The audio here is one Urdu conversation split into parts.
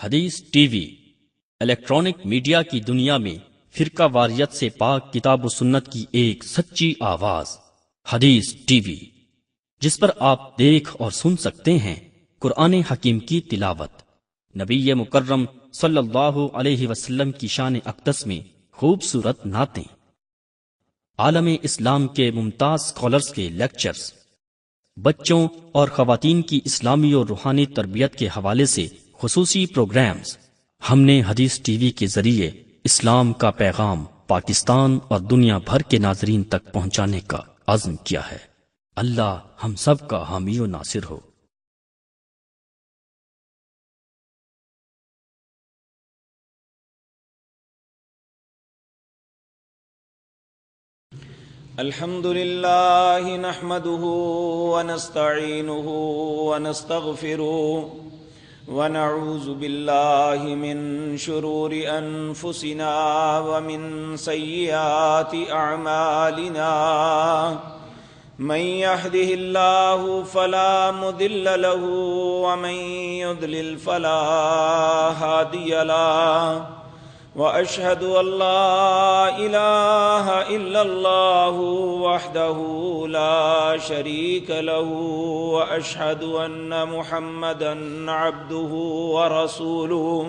حدیث ٹی وی الیکٹرانک میڈیا کی دنیا میں فرقہ واریت سے پاک کتاب و سنت کی ایک سچی آواز حدیث ٹی وی، جس پر آپ دیکھ اور سن سکتے ہیں قرآن حکیم کی تلاوت، نبی مکرم صلی اللہ علیہ وسلم کی شان اقدس میں خوبصورت نعتیں، عالم اسلام کے ممتاز اسکالرز کے لیکچرز، بچوں اور خواتین کی اسلامی اور روحانی تربیت کے حوالے سے خصوصی پروگرامز۔ ہم نے حدیث ٹی وی کے ذریعے اسلام کا پیغام پاکستان اور دنیا بھر کے ناظرین تک پہنچانے کا عزم کیا ہے۔ اللہ ہم سب کا حامی و ناصر ہو۔ الحمد لله نحمده ونستعينه ونستغفره ونعوذ بالله من شرور أنفسنا ومن سيئات أعمالنا، من يهده الله فلا مضل له ومن يضلل فلا هادي له، وأشهد أن لا إله إلا الله وحده لا شريك له، وأشهد أن محمدا عبده ورسوله،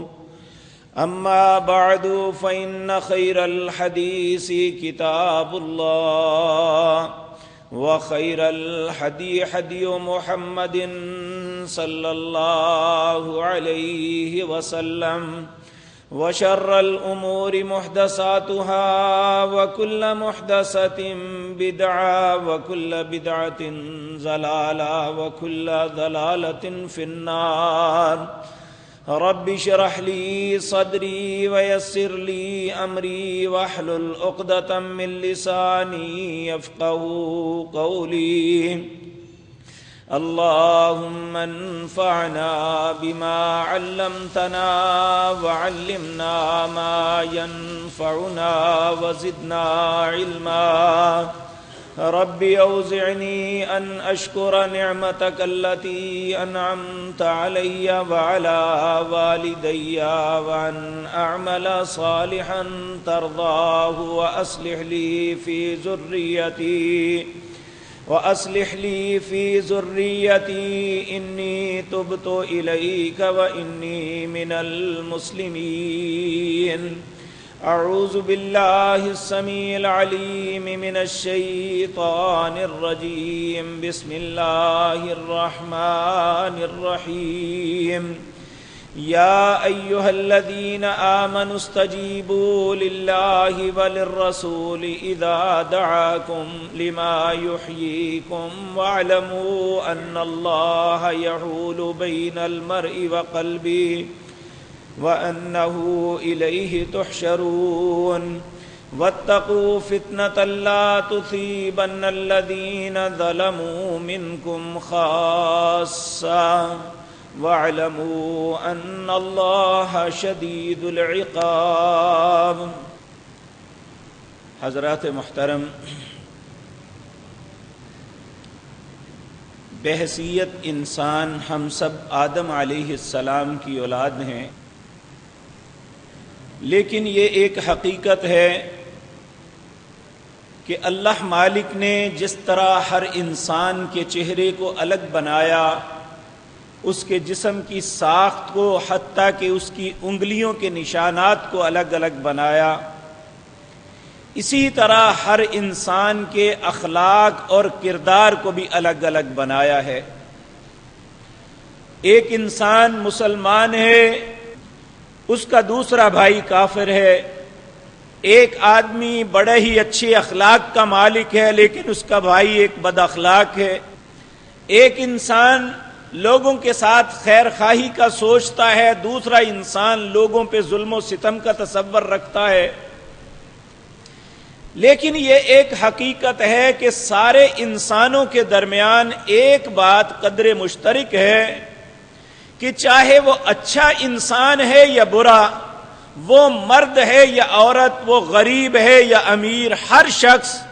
أما بعد فإن خير الحديث كتاب الله، وخير الهدي هدي محمد صلى الله عليه وسلم، وشر الأمور محدثاتها وكل محدثة بدعة وكل بدعة ضلالة وكل ضلالة في النار۔ رب اشرح لي صدري ويسر لي أمري واحلل عقدة من لساني يفقهوا قولي۔ اللهم انفعنا بما علمتنا وعلمنا ما ينفعنا وزدنا علما۔ رب أوزعني أن أشكر نعمتك التي أنعمت علي وعلى والدي، وأن أعمل صالحا ترضاه، وأصلح لي في ذريتي إني تبت إليك وإني من المسلمين۔ أعوذ بالله السميع العليم من الشيطان الرجيم، بسم الله الرحمن الرحيم۔ يا أيها الذين آمنوا استجيبوا لله وللرسول إذا دعاكم لما يحييكم، واعلموا أن الله يحول بين المرء وقلبه وأنه إليه تحشرون۔ واتقوا فتنة لا تصيبن الذين ظلموا منكم خاصة، واعلموا ان اللہ شدید العقاب۔ حضرات محترم، بحیثیت انسان ہم سب آدم علیہ السلام کی اولاد ہیں، لیکن یہ ایک حقیقت ہے کہ اللہ مالک نے جس طرح ہر انسان کے چہرے کو الگ بنایا، اس کے جسم کی ساخت کو، حتیٰ کہ اس کی انگلیوں کے نشانات کو الگ الگ بنایا، اسی طرح ہر انسان کے اخلاق اور کردار کو بھی الگ الگ بنایا ہے۔ ایک انسان مسلمان ہے، اس کا دوسرا بھائی کافر ہے۔ ایک آدمی بڑے ہی اچھے اخلاق کا مالک ہے، لیکن اس کا بھائی ایک بد اخلاق ہے۔ ایک انسان لوگوں کے ساتھ خیر خواہی کا سوچتا ہے، دوسرا انسان لوگوں پہ ظلم و ستم کا تصور رکھتا ہے۔ لیکن یہ ایک حقیقت ہے کہ سارے انسانوں کے درمیان ایک بات قدر مشترک ہے کہ چاہے وہ اچھا انسان ہے یا برا، وہ مرد ہے یا عورت، وہ غریب ہے یا امیر، ہر شخص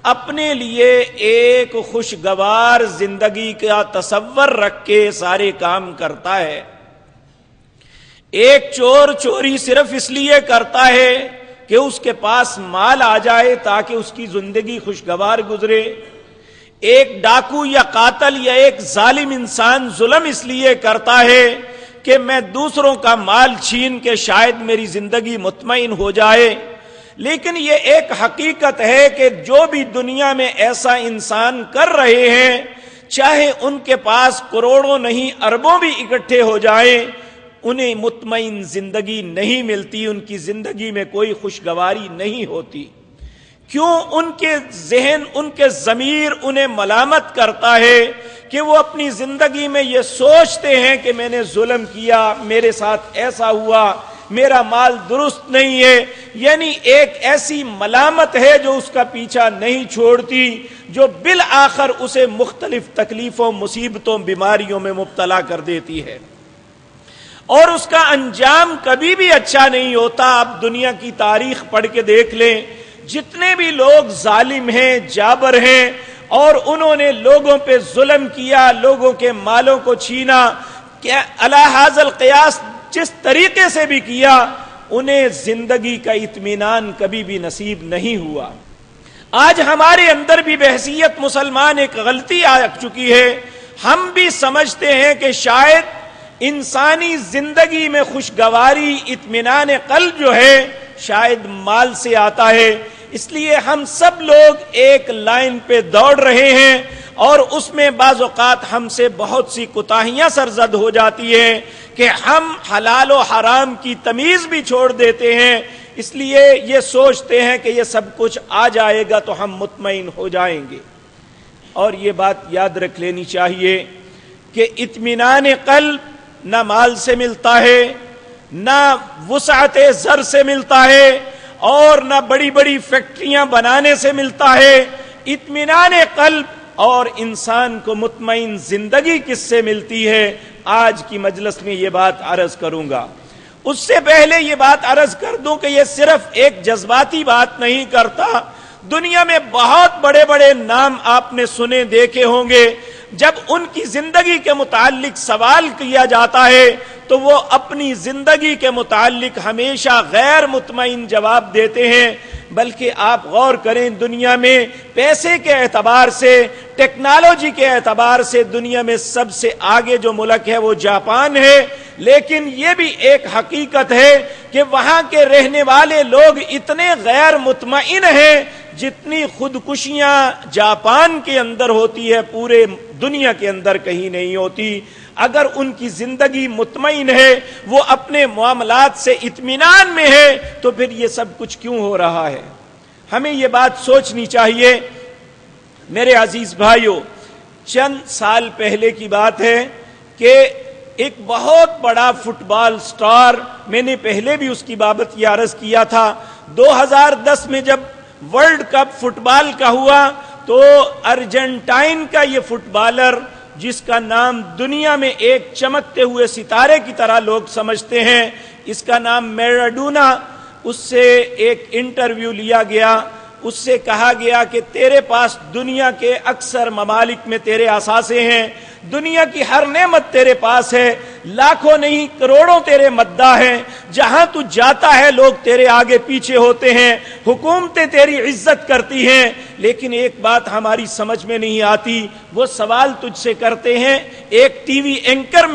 اپنے لیے ایک خوشگوار زندگی کا تصور رکھ کے سارے کام کرتا ہے۔ ایک چور چوری صرف اس لیے کرتا ہے کہ اس کے پاس مال آ جائے تاکہ اس کی زندگی خوشگوار گزرے. ایک ڈاکو یا قاتل یا ایک ظالم انسان ظلم اس لیے کرتا ہے کہ میں دوسروں کا مال چھین کے شاید میری زندگی مطمئن ہو جائے. لیکن یہ ایک حقیقت ہے کہ جو بھی دنیا میں ایسا انسان کر رہے ہیں، چاہے ان کے پاس کروڑوں نہیں اربوں بھی اکٹھے ہو جائیں، انہیں مطمئن زندگی نہیں ملتی، ان کی زندگی میں کوئی خوشگواری نہیں ہوتی. کیوں؟ ان کے ذہن، ان کے ضمیر انہیں ملامت کرتا ہے کہ وہ اپنی زندگی میں یہ سوچتے ہیں کہ میں نے ظلم کیا، میرے ساتھ ایسا ہوا، میرا مال درست نہیں ہے. یعنی ایک ایسی ملامت ہے جو اس کا پیچھا نہیں چھوڑتی، جو بالآخر اسے مختلف تکلیفوں، مصیبتوں، بیماریوں میں مبتلا کر دیتی ہے، اور اس کا انجام کبھی بھی اچھا نہیں ہوتا. آپ دنیا کی تاریخ پڑھ کے دیکھ لیں، جتنے بھی لوگ ظالم ہیں، جابر ہیں، اور انہوں نے لوگوں پہ ظلم کیا، لوگوں کے مالوں کو چھینا، کیا علی ھذا القیاس جس طریقے سے بھی کیا، انہیں زندگی کا اطمینان کبھی بھی نصیب نہیں ہوا. آج ہمارے اندر بھی بحیثیت مسلمان ایک غلطی آ چکی ہے. ہم بھی سمجھتے ہیں کہ شاید انسانی زندگی میں خوشگواری، اطمینان قلب جو ہے شاید مال سے آتا ہے. اس لیے ہم سب لوگ ایک لائن پہ دوڑ رہے ہیں، اور اس میں بعض اوقات ہم سے بہت سی کوتاہیاں سرزد ہو جاتی ہیں کہ ہم حلال و حرام کی تمیز بھی چھوڑ دیتے ہیں. اس لیے یہ سوچتے ہیں کہ یہ سب کچھ آ جائے گا تو ہم مطمئن ہو جائیں گے. اور یہ بات یاد رکھ لینی چاہیے کہ اطمینان قلب نہ مال سے ملتا ہے، نہ وسعت زر سے ملتا ہے، اور نہ بڑی بڑی فیکٹریاں بنانے سے ملتا ہے. اطمینان قلب اور انسان کو مطمئن زندگی کس سے ملتی ہے، آج کی مجلس میں یہ بات عرض کروں گا. اس سے پہلے یہ بات عرض کر دوں کہ یہ صرف ایک جذباتی بات نہیں کرتا. دنیا میں بہت بڑے بڑے نام آپ نے سنے دیکھے ہوں گے، جب ان کی زندگی کے متعلق سوال کیا جاتا ہے تو وہ اپنی زندگی کے متعلق ہمیشہ غیر مطمئن جواب دیتے ہیں. بلکہ آپ غور کریں، دنیا میں پیسے کے اعتبار سے، ٹیکنالوجی کے اعتبار سے دنیا میں سب سے آگے جو ملک ہے وہ جاپان ہے. لیکن یہ بھی ایک حقیقت ہے کہ وہاں کے رہنے والے لوگ اتنے غیر مطمئن ہیں جتنی خودکشیاں جاپان کے اندر ہوتی ہے پورے دنیا کے اندر کہیں نہیں ہوتی. اگر ان کی زندگی مطمئن ہے، وہ اپنے معاملات سے اطمینان میں ہے، تو پھر یہ سب کچھ کیوں ہو رہا ہے؟ ہمیں یہ بات سوچنی چاہیے. میرے عزیز بھائیوں، چند سال پہلے کی بات ہے کہ ایک بہت بڑا فٹ بال سٹار، میں نے پہلے بھی اس کی بابت یہ عرض کیا تھا، 2010 میں جب ورلڈ کپ فٹ بال کا ہوا تو ارجنٹائن کا یہ فٹ بالر، جس کا نام دنیا میں ایک چمکتے ہوئے ستارے کی طرح لوگ سمجھتے ہیں، اس کا نام میراڈونا، اس سے ایک انٹرویو لیا گیا. اس سے کہا گیا کہ تیرے پاس دنیا کے اکثر ممالک میں تیرے اثاثے ہیں، دنیا کی ہر نعمت تیرے پاس ہے، لاکھوں نہیں کروڑوں تیرے مداح ہیں، جہاں تو جاتا ہے لوگ تیرے آگے پیچھے ہوتے ہیں، حکومتیں تیری عزت کرتی ہیں. لیکن ایک بات ہماری سمجھ میں نہیں آتی، وہ سوال تجھ سے کرتے ہیں. ایک ٹی وی اینکر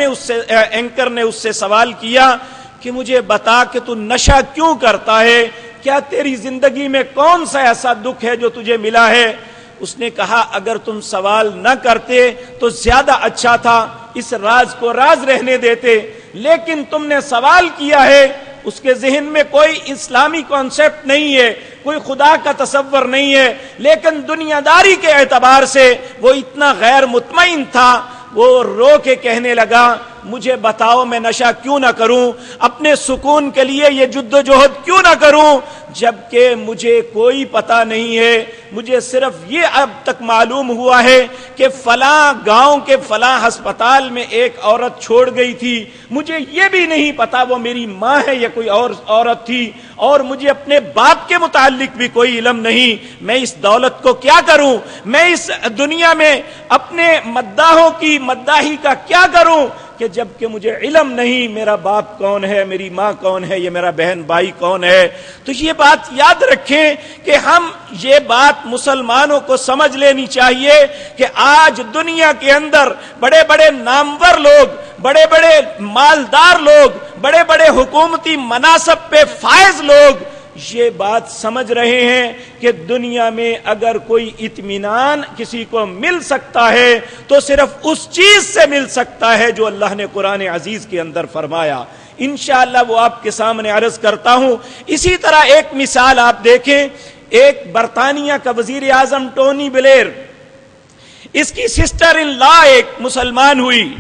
نے اس سے سوال کیا کہ مجھے بتا کہ تو نشہ کیوں کرتا ہے، کیا تیری زندگی میں کون سا ایسا دکھ ہے جو تجھے ملا ہے؟ اس نے کہا اگر تم سوال نہ کرتے تو زیادہ اچھا تھا، اس راز کو راز رہنے دیتے، لیکن تم نے سوال کیا ہے. اس کے ذہن میں کوئی اسلامی کانسیپٹ نہیں ہے، کوئی خدا کا تصور نہیں ہے، لیکن دنیا داری کے اعتبار سے وہ اتنا غیر مطمئن تھا. وہ رو کے کہنے لگا مجھے بتاؤ میں نشہ کیوں نہ کروں، اپنے سکون کے لیے یہ جد و جہد کیوں نہ کروں، جبکہ مجھے کوئی پتہ نہیں ہے. مجھے صرف یہ اب تک معلوم ہوا ہے کہ فلاں گاؤں کے فلاں ہسپتال میں ایک عورت چھوڑ گئی تھی، مجھے یہ بھی نہیں پتا وہ میری ماں ہے یا کوئی اور عورت تھی، اور مجھے اپنے باپ کے متعلق بھی کوئی علم نہیں. میں اس دولت کو کیا کروں، میں اس دنیا میں اپنے مداحوں کی مداحی کا کیا کروں کہ جب کہ مجھے علم نہیں میرا باپ کون ہے، میری ماں کون ہے، یہ میرا بہن بھائی کون ہے. تو یہ بات یاد رکھیں کہ ہم یہ بات مسلمانوں کو سمجھ لینی چاہیے کہ آج دنیا کے اندر بڑے بڑے نامور لوگ، بڑے بڑے مالدار لوگ، بڑے بڑے حکومتی مناصب پہ فائز لوگ یہ بات سمجھ رہے ہیں کہ دنیا میں اگر کوئی اطمینان کسی کو مل سکتا ہے تو صرف اس چیز سے مل سکتا ہے جو اللہ نے قرآن عزیز کے اندر فرمایا. انشاءاللہ وہ آپ کے سامنے عرض کرتا ہوں. اسی طرح ایک مثال آپ دیکھیں، ایک برطانیہ کا وزیر اعظم ٹونی بلیئر، اس کی سسٹر ان لا ایک مسلمان ہوئی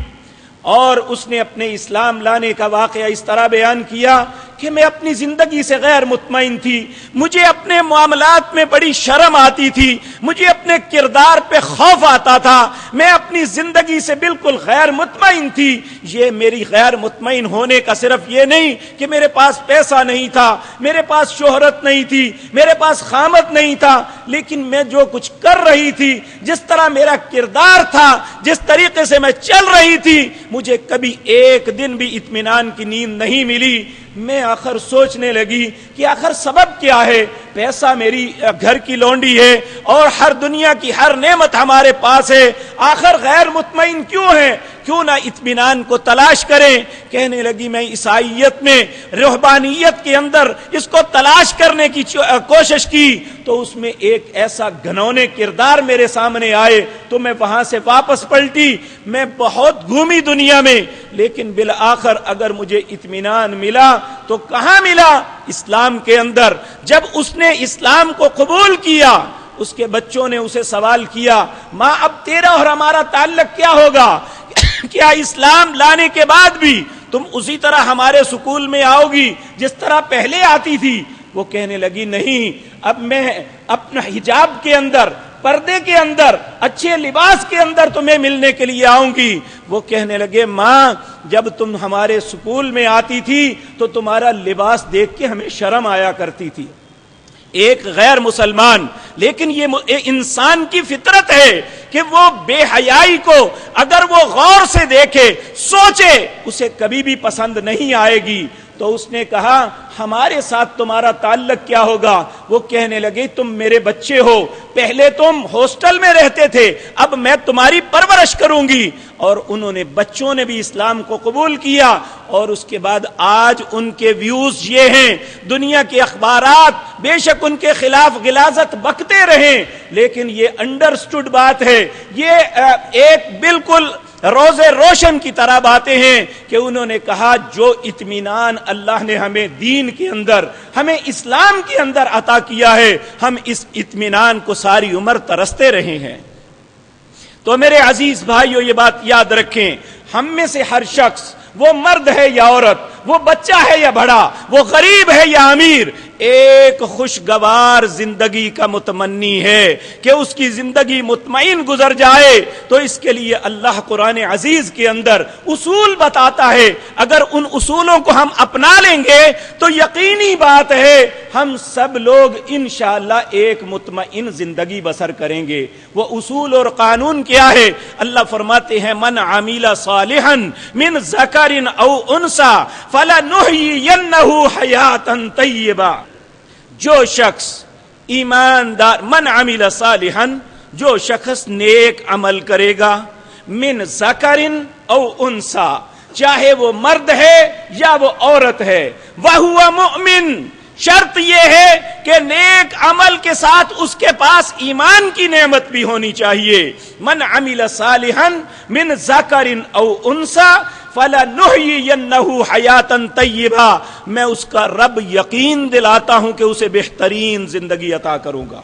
اور اس نے اپنے اسلام لانے کا واقعہ اس طرح بیان کیا کہ میں اپنی زندگی سے غیر مطمئن تھی، مجھے اپنے معاملات میں بڑی شرم آتی تھی، مجھے اپنے کردار پہ خوف آتا تھا، میں اپنی زندگی سے بالکل غیر مطمئن تھی. یہ میری غیر مطمئن ہونے کا صرف یہ نہیں کہ میرے پاس پیسہ نہیں تھا، میرے پاس شہرت نہیں تھی، میرے پاس خامت نہیں تھا، لیکن میں جو کچھ کر رہی تھی، جس طرح میرا کردار تھا، جس طریقے سے میں چل رہی تھی، مجھے کبھی ایک دن بھی اطمینان کی نیند نہیں ملی. میں آخر سوچنے لگی کہ آخر سبب کیا ہے. پیسہ میری گھر کی لونڈی ہے اور ہر دنیا کی ہر نعمت ہمارے پاس ہے، آخر غیر مطمئن کیوں ہے؟ کیوں نہ اطمینان کو تلاش کریں. کہنے لگی میں عیسائیت میں، رہبانیت کے اندر اس کو تلاش کرنے کی کوشش کی تو اس میں ایک ایسا گھنونے کردار میرے سامنے آئے تو میں وہاں سے واپس پلٹی. میں بہت گھومی دنیا میں، لیکن بالآخر اگر مجھے اطمینان ملا تو کہاں ملا؟ اسلام کے اندر. جب اس نے اسلام کو قبول کیا، اس کے بچوں نے اسے سوال کیا، ماں اب تیرا اور ہمارا تعلق کیا ہوگا؟ کیا اسلام لانے کے بعد بھی تم اسی طرح ہمارے سکول میں آؤ گی جس طرح پہلے آتی تھی؟ وہ کہنے لگی نہیں، اب میں اپنا حجاب کے اندر، پردے کے اندر، اچھے لباس کے اندر تمہیں ملنے کے لیے آؤں گی. وہ کہنے لگے ماں جب تم ہمارے سکول میں آتی تھی تو تمہارا لباس دیکھ کے ہمیں شرم آیا کرتی تھی. ایک غیر مسلمان، لیکن یہ انسان کی فطرت ہے کہ وہ بے حیائی کو اگر وہ غور سے دیکھے، سوچے، اسے کبھی بھی پسند نہیں آئے گی. تو اس نے کہا ہمارے ساتھ تمہارا تعلق کیا ہوگا؟ وہ کہنے لگے تم میرے بچے ہو، پہلے تم ہاسٹل میں رہتے تھے، اب میں تمہاری پرورش کروں گی. اور انہوں نے، بچوں نے بھی اسلام کو قبول کیا. اور اس کے بعد آج ان کے ویوز یہ ہیں، دنیا کے اخبارات بے شک ان کے خلاف غلاظت بکتے رہیں، لیکن یہ انڈرسٹوڈ بات ہے، یہ ایک بالکل روزے روشن کی طرح باتیں ہیں کہ انہوں نے کہا جو اطمینان اللہ نے ہمیں دین کے اندر، ہمیں اسلام کے اندر عطا کیا ہے، ہم اس اطمینان کو ساری عمر ترستے رہے ہیں. تو میرے عزیز بھائیو یہ بات یاد رکھیں، ہم میں سے ہر شخص، وہ مرد ہے یا عورت، وہ بچہ ہے یا بڑا، وہ غریب ہے یا امیر، ایک خوشگوار زندگی کا متمنی ہے کہ اس کی زندگی مطمئن گزر جائے. تو اس کے لیے اللہ قرآن عزیز کے اندر اصول بتاتا ہے. اگر ان اصولوں کو ہم اپنا لیں گے تو یقینی بات ہے ہم سب لوگ انشاءاللہ ایک مطمئن زندگی بسر کریں گے. وہ اصول اور قانون کیا ہے؟ اللہ فرماتے ہیں من عمل صالحا من ذکر او انثى فلنحيينه حیاتا طیبہ. جو شخص ایماندار، من عمل صالحا، جو شخص نیک عمل کرے گا، من ذکر او انثى، چاہے وہ مرد ہے یا وہ عورت ہے، وہو مؤمن، شرط یہ ہے کہ نیک عمل کے ساتھ اس کے پاس ایمان کی نعمت بھی ہونی چاہیے. من عمل صالحا من ذکر او انثى فَلَنُحْيِيَنَّهُ حَيَاةً طَيِّبَةً، میں اس کا رب یقین دلاتا ہوں کہ اسے بہترین زندگی عطا کروں گا.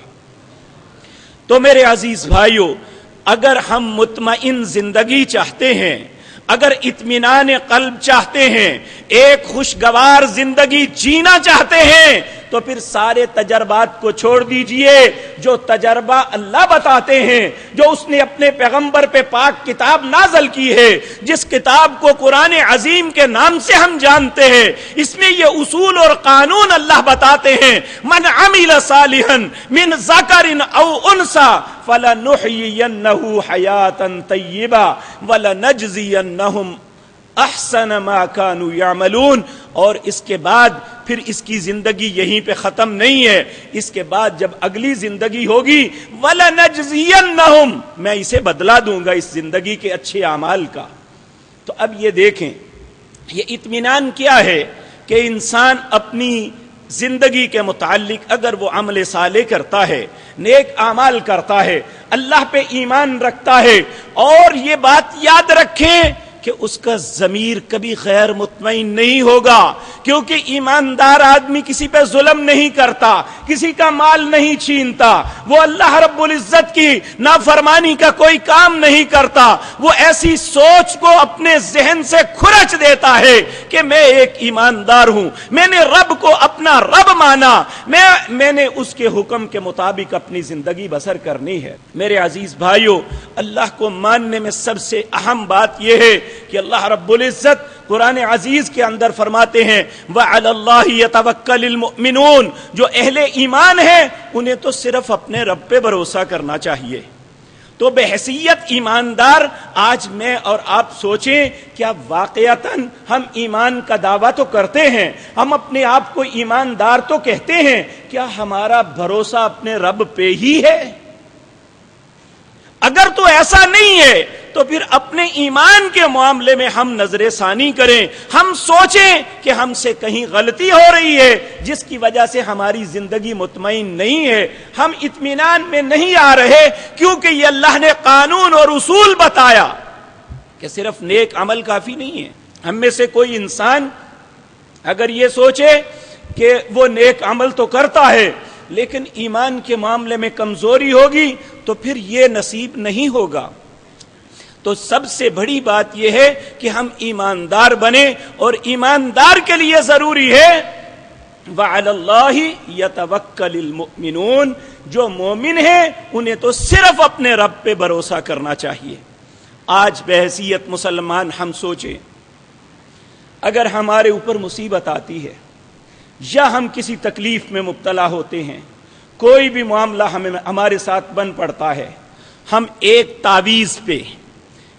تو میرے عزیز بھائیو، اگر ہم مطمئن زندگی چاہتے ہیں، اگر اطمینان قلب چاہتے ہیں، ایک خوشگوار زندگی جینا چاہتے ہیں، تو پھر سارے تجربات کو چھوڑ دیجئے. جو تجربہ اللہ بتاتے ہیں، جو اس نے اپنے پیغمبر پہ پاک کتاب نازل کی ہے، جس کتاب کو قرآن عظیم کے نام سے ہم جانتے ہیں، اس میں یہ اصول اور قانون اللہ بتاتے ہیں. من عمل صالحا من ذکر او انثى فلنحيينه حیاة طیبہ ولنجزینہم احسن ما كانوا يعملون. اور اس کے بعد پھر اس کی زندگی یہیں پہ ختم نہیں ہے. اس کے بعد جب اگلی زندگی ہوگی وَلَنَجْزِيَنَّهُمْ، میں اسے بدلہ دوں گا اس زندگی کے اچھے اعمال کا. تو اب یہ دیکھیں، یہ اطمینان کیا ہے کہ انسان اپنی زندگی کے متعلق اگر وہ عمل صالح کرتا ہے، نیک اعمال کرتا ہے، اللہ پہ ایمان رکھتا ہے، اور یہ بات یاد رکھیں کہ اس کا ضمیر کبھی غیر مطمئن نہیں ہوگا، کیونکہ ایماندار آدمی کسی پہ ظلم نہیں کرتا، کسی کا مال نہیں چھینتا، وہ اللہ رب العزت کی نافرمانی کا کوئی کام نہیں کرتا. وہ ایسی سوچ کو اپنے ذہن سے کھرچ دیتا ہے کہ میں ایک ایماندار ہوں، میں نے رب کو اپنا رب مانا، میں نے اس کے حکم کے مطابق اپنی زندگی بسر کرنی ہے. میرے عزیز بھائیو، اللہ کو ماننے میں سب سے اہم بات یہ ہے کہ اللہ رب العزت قرآن عزیز کے اندر فرماتے ہیں وَعَلَى اللَّهِ يَتَوَكَّلِ الْمُؤْمِنُونَ، جو اہل ایمان ہیں انہیں تو صرف اپنے رب پہ بھروسہ کرنا چاہیے. تو بحیثیت ایماندار آج میں اور آپ سوچیں، کیا واقعتاً ہم ایمان کا دعویٰ تو کرتے ہیں، ہم اپنے آپ کو ایماندار تو کہتے ہیں، کیا ہمارا بھروسہ اپنے رب پہ ہی ہے؟ اگر تو ایسا نہیں ہے تو پھر اپنے ایمان کے معاملے میں ہم نظر ثانی کریں، ہم سوچیں کہ ہم سے کہیں غلطی ہو رہی ہے جس کی وجہ سے ہماری زندگی مطمئن نہیں ہے، ہم اطمینان میں نہیں آ رہے، کیونکہ یہ اللہ نے قانون اور اصول بتایا کہ صرف نیک عمل کافی نہیں ہے. ہم میں سے کوئی انسان اگر یہ سوچے کہ وہ نیک عمل تو کرتا ہے لیکن ایمان کے معاملے میں کمزوری ہوگی تو پھر یہ نصیب نہیں ہوگا. تو سب سے بڑی بات یہ ہے کہ ہم ایماندار بنیں، اور ایماندار کے لیے ضروری ہے وَعَلَى اللَّهِ يَتَوَكَّلِ الْمُؤْمِنُونَ، جو مومن ہیں انہیں تو صرف اپنے رب پہ بھروسہ کرنا چاہیے. آج بحیثیت مسلمان ہم سوچیں، اگر ہمارے اوپر مصیبت آتی ہے یا ہم کسی تکلیف میں مبتلا ہوتے ہیں، کوئی بھی معاملہ ہمارے ساتھ بن پڑتا ہے، ہم ایک تعویذ پہ،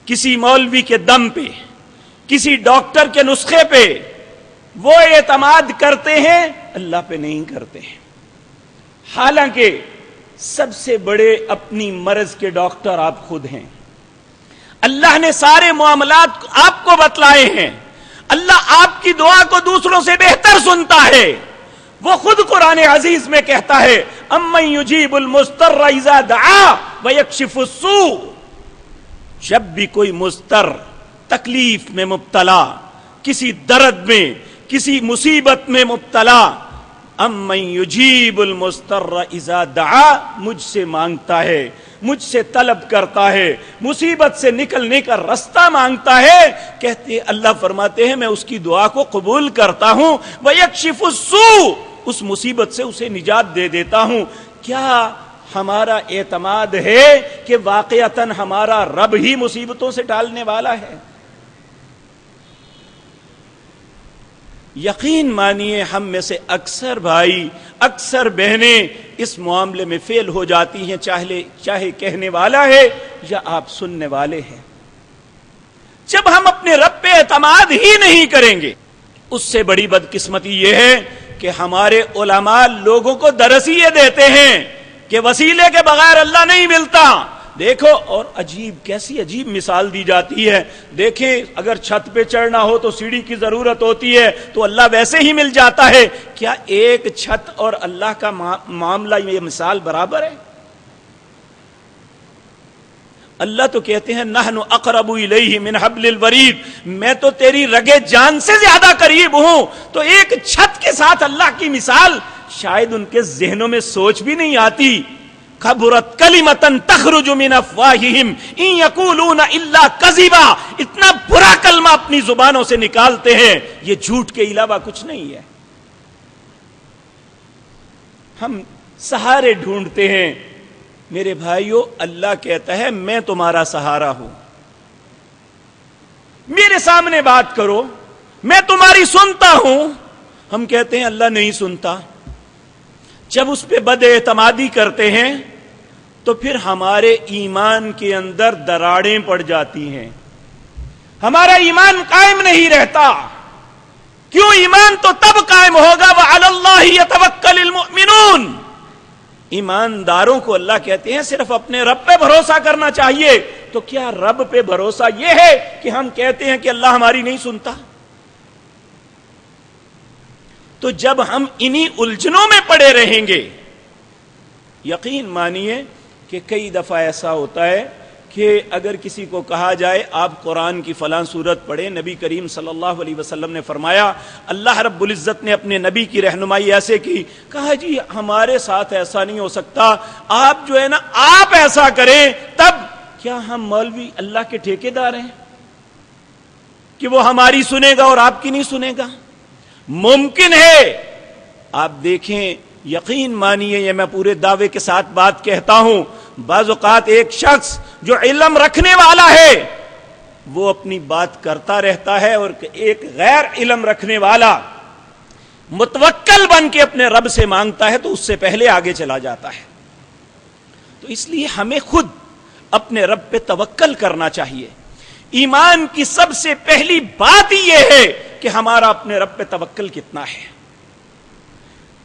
کسی مولوی کے دم پہ، کسی ڈاکٹر کے نسخے پہ وہ اعتماد کرتے ہیں، اللہ پہ نہیں کرتے ہیں. حالانکہ سب سے بڑے اپنی مرض کے ڈاکٹر آپ خود ہیں. اللہ نے سارے معاملات آپ کو بتلائے ہیں. اللہ آپ کی دعا کو دوسروں سے بہتر سنتا ہے. وہ خود قرآن عزیز میں کہتا ہے اَمَّن يُجِيبُ الْمُضْطَرَّ إِذَا دَعَاهُ وَيَكْشِفُ السُّوءَ، جب بھی کوئی مضطر تکلیف میں مبتلا، کسی درد میں، کسی مصیبت میں مبتلا، اَمَّن يُجِيبُ الْمُضْطَرَّ إِذَا دَعَاهُ، مجھ سے مانگتا ہے، مجھ سے طلب کرتا ہے، مصیبت سے نکلنے کا رستہ مانگتا ہے، کہتے اللہ فرماتے ہیں میں اس کی دعا کو قبول کرتا ہوں. وَيَكْشِفُ السُّوءَ، اس مصیبت سے اسے نجات دے دیتا ہوں. کیا ہمارا اعتماد ہے کہ واقعتاً ہمارا رب ہی مصیبتوں سے ٹالنے والا ہے؟ یقین مانیے ہم میں سے اکثر بھائی، اکثر بہنیں اس معاملے میں فیل ہو جاتی ہیں، چاہے کہنے والا ہے یا آپ سننے والے ہیں. جب ہم اپنے رب پہ اعتماد ہی نہیں کریں گے، اس سے بڑی بدقسمتی یہ ہے کہ ہمارے علماء لوگوں کو درس یہ دیتے ہیں کہ وسیلے کے بغیر اللہ نہیں ملتا. دیکھو، اور کیسی عجیب مثال دی جاتی ہے. دیکھیں، اگر چھت پہ چڑھنا ہو تو سیڑھی کی ضرورت ہوتی ہے تو اللہ ویسے ہی مل جاتا ہے. کیا ایک چھت اور اللہ کا معاملہ یہ مثال برابر ہے؟ اللہ تو کہتے ہیں نحن اقرب الیہ من حبل الورید، میں تو تیری رگے جان سے زیادہ قریب ہوں. تو ایک چھت کے ساتھ اللہ کی مثال شاید ان کے ذہنوں میں سوچ بھی نہیں آتی. کبرت کلمۃ تخرج من افواہہم ان یقولون الا کذبا، اتنا برا کلمہ اپنی زبانوں سے نکالتے ہیں، یہ جھوٹ کے علاوہ کچھ نہیں ہے. ہم سہارے ڈھونڈتے ہیں. میرے بھائیو، اللہ کہتا ہے میں تمہارا سہارا ہوں، میرے سامنے بات کرو، میں تمہاری سنتا ہوں. ہم کہتے ہیں اللہ نہیں سنتا. جب اس پہ بد اعتمادی کرتے ہیں تو پھر ہمارے ایمان کے اندر دراڑیں پڑ جاتی ہیں. ہمارا ایمان قائم نہیں رہتا. کیوں؟ ایمان تو تب قائم ہوگا وَعَلَى اللَّهِ يَتَوَكَّلِ الْمُؤْمِنُونَ. ایمانداروں کو اللہ کہتے ہیں صرف اپنے رب پہ بھروسہ کرنا چاہیے. تو کیا رب پہ بھروسہ یہ ہے کہ ہم کہتے ہیں کہ اللہ ہماری نہیں سنتا؟ تو جب ہم انہی الجھنوں میں پڑے رہیں گے، یقین مانیے کہ کئی دفعہ ایسا ہوتا ہے کہ اگر کسی کو کہا جائے آپ قرآن کی فلاں سورت پڑھیں، نبی کریم صلی اللہ علیہ وسلم نے فرمایا، اللہ رب العزت نے اپنے نبی کی رہنمائی ایسے کی، کہا جی ہمارے ساتھ ایسا نہیں ہو سکتا، آپ جو ہے نا آپ ایسا کریں. تب کیا ہم مولوی اللہ کے ٹھیکیدار ہیں کہ وہ ہماری سنے گا اور آپ کی نہیں سنے گا؟ ممکن ہے. آپ دیکھیں، یقین مانیے، یہ میں پورے دعوے کے ساتھ بات کہتا ہوں، بعض اوقات ایک شخص جو علم رکھنے والا ہے وہ اپنی بات کرتا رہتا ہے، اور ایک غیر علم رکھنے والا متوکل بن کے اپنے رب سے مانگتا ہے تو اس سے پہلے آگے چلا جاتا ہے. تو اس لیے ہمیں خود اپنے رب پہ توکل کرنا چاہیے. ایمان کی سب سے پہلی بات ہی یہ ہے کہ ہمارا اپنے رب پہ توکل کتنا ہے.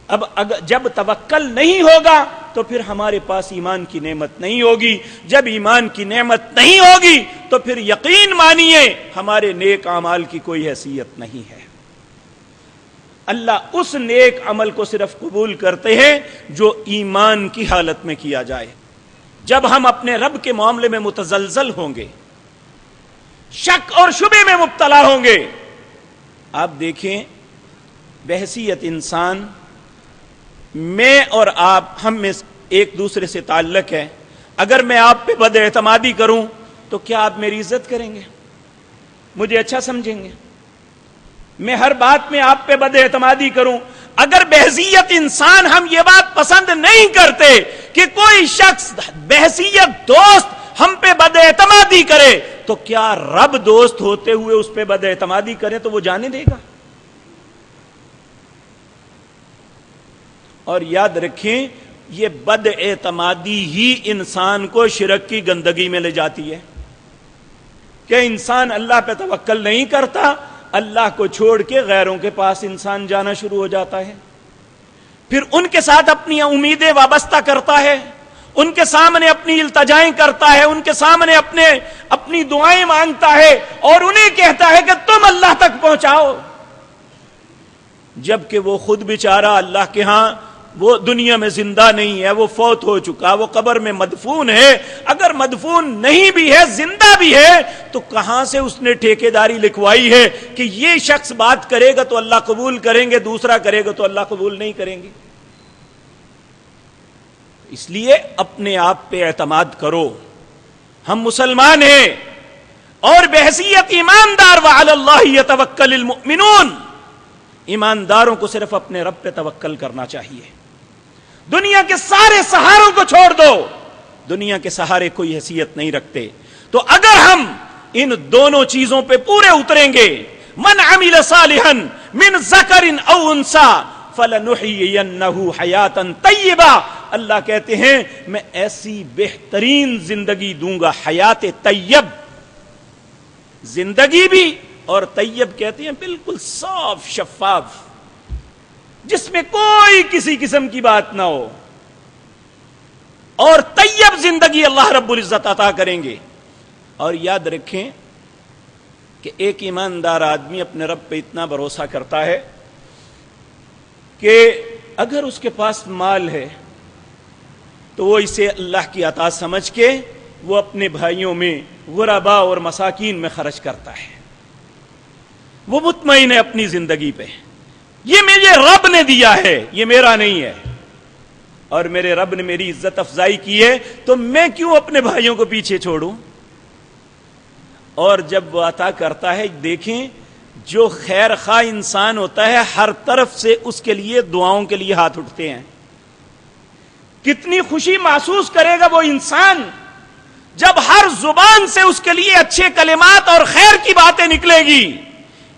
اب جب توکل نہیں ہوگا تو پھر ہمارے پاس ایمان کی نعمت نہیں ہوگی. جب ایمان کی نعمت نہیں ہوگی تو پھر یقین مانیے ہمارے نیک اعمال کی کوئی حیثیت نہیں ہے. اللہ اس نیک عمل کو صرف قبول کرتے ہیں جو ایمان کی حالت میں کیا جائے. جب ہم اپنے رب کے معاملے میں متزلزل ہوں گے، شک اور شبے میں مبتلا ہوں گے، آپ دیکھیں بحیثیت انسان میں اور آپ، ہم میں ایک دوسرے سے تعلق ہے. اگر میں آپ پہ بد اعتمادی کروں تو کیا آپ میری عزت کریں گے؟ مجھے اچھا سمجھیں گے؟ میں ہر بات میں آپ پہ بد اعتمادی کروں، اگر بحیثیت انسان ہم یہ بات پسند نہیں کرتے کہ کوئی شخص بحیثیت دوست ہم پہ بد اعتمادی کرے، تو کیا رب دوست ہوتے ہوئے اس پہ بد اعتمادی کرے تو وہ جانے دے گا؟ اور یاد رکھیں، یہ بد اعتمادی ہی انسان کو شرک کی گندگی میں لے جاتی ہے کہ انسان اللہ پہ توکل نہیں کرتا، اللہ کو چھوڑ کے غیروں کے پاس انسان جانا شروع ہو جاتا ہے، پھر ان کے ساتھ اپنی امیدیں وابستہ کرتا ہے، ان کے سامنے اپنی التجائیں کرتا ہے، ان کے سامنے اپنی دعائیں مانگتا ہے، اور انہیں کہتا ہے کہ تم اللہ تک پہنچاؤ، جبکہ وہ خود بیچارہ اللہ کے ہاں وہ دنیا میں زندہ نہیں ہے، وہ فوت ہو چکا، وہ قبر میں مدفون ہے. اگر مدفون نہیں بھی ہے، زندہ بھی ہے، تو کہاں سے اس نے ٹھیکیداری لکھوائی ہے کہ یہ شخص بات کرے گا تو اللہ قبول کریں گے، دوسرا کرے گا تو اللہ قبول نہیں کریں گے؟ اس لیے اپنے آپ پہ اعتماد کرو. ہم مسلمان ہیں اور بحیثیت ایماندار وعلی اللہ یتوکل المؤمنون، ایمانداروں کو صرف اپنے رب پہ توکل کرنا چاہیے. دنیا کے سارے سہاروں کو چھوڑ دو، دنیا کے سہارے کوئی حیثیت نہیں رکھتے. تو اگر ہم ان دونوں چیزوں پہ پورے اتریں گے، من عمل صالحا من ذکر او انثى فلنحيينه حیاتا طیبہ، اللہ کہتے ہیں میں ایسی بہترین زندگی دوں گا، حیات طیب، زندگی بھی، اور طیب کہتے ہیں بالکل صاف شفاف، جس میں کوئی کسی قسم کی بات نہ ہو، اور طیب زندگی اللہ رب العزت عطا کریں گے. اور یاد رکھیں کہ ایک ایماندار آدمی اپنے رب پہ اتنا بھروسہ کرتا ہے کہ اگر اس کے پاس مال ہے تو وہ اسے اللہ کی عطا سمجھ کے وہ اپنے بھائیوں میں، غرباء اور مساکین میں خرچ کرتا ہے. وہ مطمئن ہے اپنی زندگی پہ، یہ مجھے رب نے دیا ہے، یہ میرا نہیں ہے، اور میرے رب نے میری عزت افزائی کی ہے، تو میں کیوں اپنے بھائیوں کو پیچھے چھوڑوں؟ اور جب وہ عطا کرتا ہے، دیکھیں جو خیر خواہ انسان ہوتا ہے ہر طرف سے اس کے لیے دعاؤں کے لیے ہاتھ اٹھتے ہیں. کتنی خوشی محسوس کرے گا وہ انسان جب ہر زبان سے اس کے لیے اچھے کلمات اور خیر کی باتیں نکلے گی